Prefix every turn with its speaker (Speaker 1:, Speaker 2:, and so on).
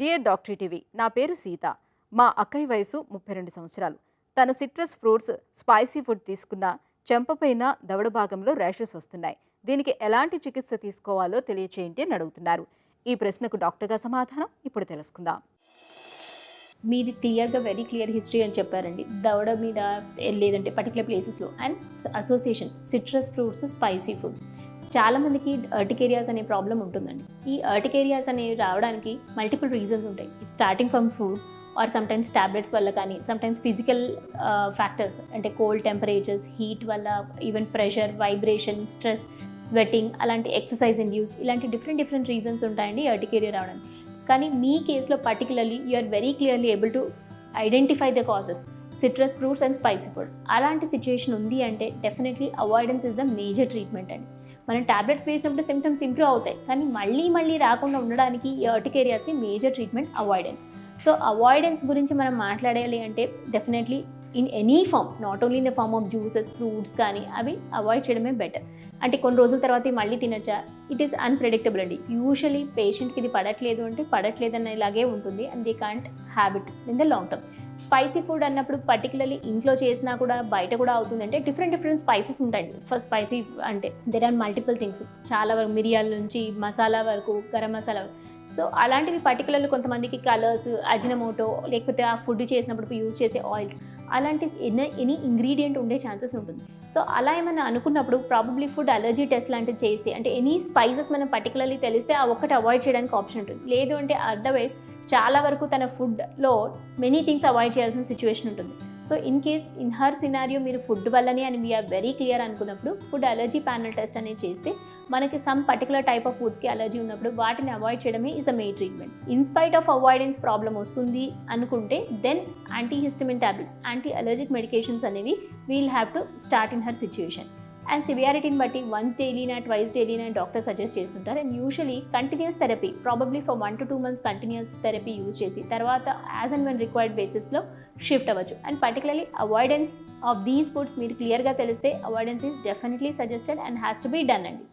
Speaker 1: Dear doctor TV, నా పేరు సీత. మా అక్కయ్య వయసు 32 సంవత్సరాలు. తను సిట్రస్ ఫ్రూట్స్, స్పైసీ ఫుడ్ తీసుకున్న చెంపపైన దవడ భాగంలో ర్యాషెస్ వస్తున్నాయి. దీనికి ఎలాంటి చికిత్స తీసుకోవాలో తెలియచేయండి అని అడుగుతున్నారు. ఈ ప్రశ్నకు డాక్టర్గా సమాధానం ఇప్పుడు తెలుసుకుందాం.
Speaker 2: మీరు క్లియర్గా వెరీ క్లియర్ హిస్టరీ అని చెప్పారండి. దవడ మీద లేదంటే పర్టికులర్ ప్లేసెస్లో and association citrus fruits, spicy food. చాలామందికి అర్టికేరియాస్ అనే ప్రాబ్లం ఉంటుందండి. ఈ అర్టికేరియాస్ అనేవి రావడానికి మల్టిపుల్ రీజన్స్ ఉంటాయి. Starting from food or sometimes tablets వల్ల, కానీ సమ్టైమ్స్ ఫిజికల్ ఫ్యాక్టర్స్ అంటే కోల్డ్ టెంపరేచర్స్, హీట్ వల్ల, even pressure, vibration, stress, sweating, అలాంటి ఎక్సర్సైజ్ ఇండ్యూస్, ఇలాంటి డిఫరెంట్ రీజన్స్ ఉంటాయండి అర్టికేరియా రావడానికి. కానీ మీ కేసులో particularly you are very clearly able to identify the causes, citrus fruits and spicy food. అలాంటి సిచ్యుయేషన్ ఉంది అంటే definitely avoidance is the major treatment అండి. మనం ట్యాబ్లెట్స్ వేసినప్పుడు సిమ్టమ్స్ ఇంప్రూవ్ అవుతాయి, కానీ మళ్ళీ రాకుండా ఉండడానికి ఈ అర్టికేరియాస్కి major treatment avoidance. So avoidance గురించి మనం మాట్లాడాలి అంటే definitely in any form, not only in the form of juices, fruits, కానీ అవి అవాయిడ్ చేయడమే బెటర్. అంటే కొన్ని రోజుల తర్వాత మళ్ళీ తినచ్చా, ఇట్ ఈస్ అన్ప్రెడిక్టబుల్ అండి. యూజువలీ పేషెంట్కి ఇది పడట్లేదు అంటే పడట్లేదు అనేలాగే ఉంటుంది, and they can't have it in the long term. Spicy food అన్నప్పుడు పర్టికులర్లీ ఇంట్లో చేసినా కూడా బయట కూడా అవుతుందంటే డిఫరెంట్ స్పైసెస్ ఉంటాయండి. ఫస్ట్ స్పైసీ అంటే దెర్ ఆర్ మల్టిపుల్ థింగ్స్, చాలా వరకు మిరియాల నుంచి మసాలా వరకు, గరం మసాలా. సో అలాంటివి పర్టికులర్లీ కొంతమందికి కలర్స్, అజినమోటో, లేకపోతే ఆ ఫుడ్ చేసినప్పుడు యూజ్ చేసే ఆయిల్స్, అలాంటి ఎనీ ఇంగ్రీడియంట్ ఉండే ఛాన్సెస్ ఉంటుంది. సో అలా ఏమైనా అనుకున్నప్పుడు ప్రాబబ్లీ ఫుడ్ అలర్జీ టెస్ట్ లాంటివి చేస్తే, అంటే ఎనీ స్పైసెస్ మనం పర్టికులర్లీ తెలిస్తే ఆ ఒక్కటి అవాయిడ్ చేయడానికి ఆప్షన్ ఉంటుంది. లేదు అంటే అదర్వైజ్ చాలా వరకు తన ఫుడ్లో మెనీ థింగ్స్ అవాయిడ్ చేయాల్సిన సిచ్యువేషన్ ఉంటుంది. So in case in her scenario మీరు ఫుడ్ వల్లనే అని వీఆర్ వెరీ క్లియర్ అనుకున్నప్పుడు ఫుడ్ అలర్జీ ప్యానల్ టెస్ట్ అనేది చేస్తే మనకి సమ్ పర్టికులర్ టైప్ ఆఫ్ ఫుడ్స్కి అలర్జీ ఉన్నప్పుడు వాటిని అవాయిడ్ చేయడమే is a main treatment. In spite of avoidance problem వస్తుంది అనుకుంటే then antihistamine tablets, anti allergic medications అనేవి we'll have to start in her situation. And సివియారిటీని బట్టి వన్స్ డైలీనా, ట్వైస్ డైలీనా డాక్టర్ సజెస్ట్ చేస్తుంటారు. And usually continuous therapy, probably for 1 to 2 months continuous therapy use చేసి తర్వాత as and when required బేసిస్లో shift అవ్వచ్చు. And particularly avoidance of these foods మీరు క్లియర్గా తెలిస్తే avoidance is definitely suggested and has to be done అండి.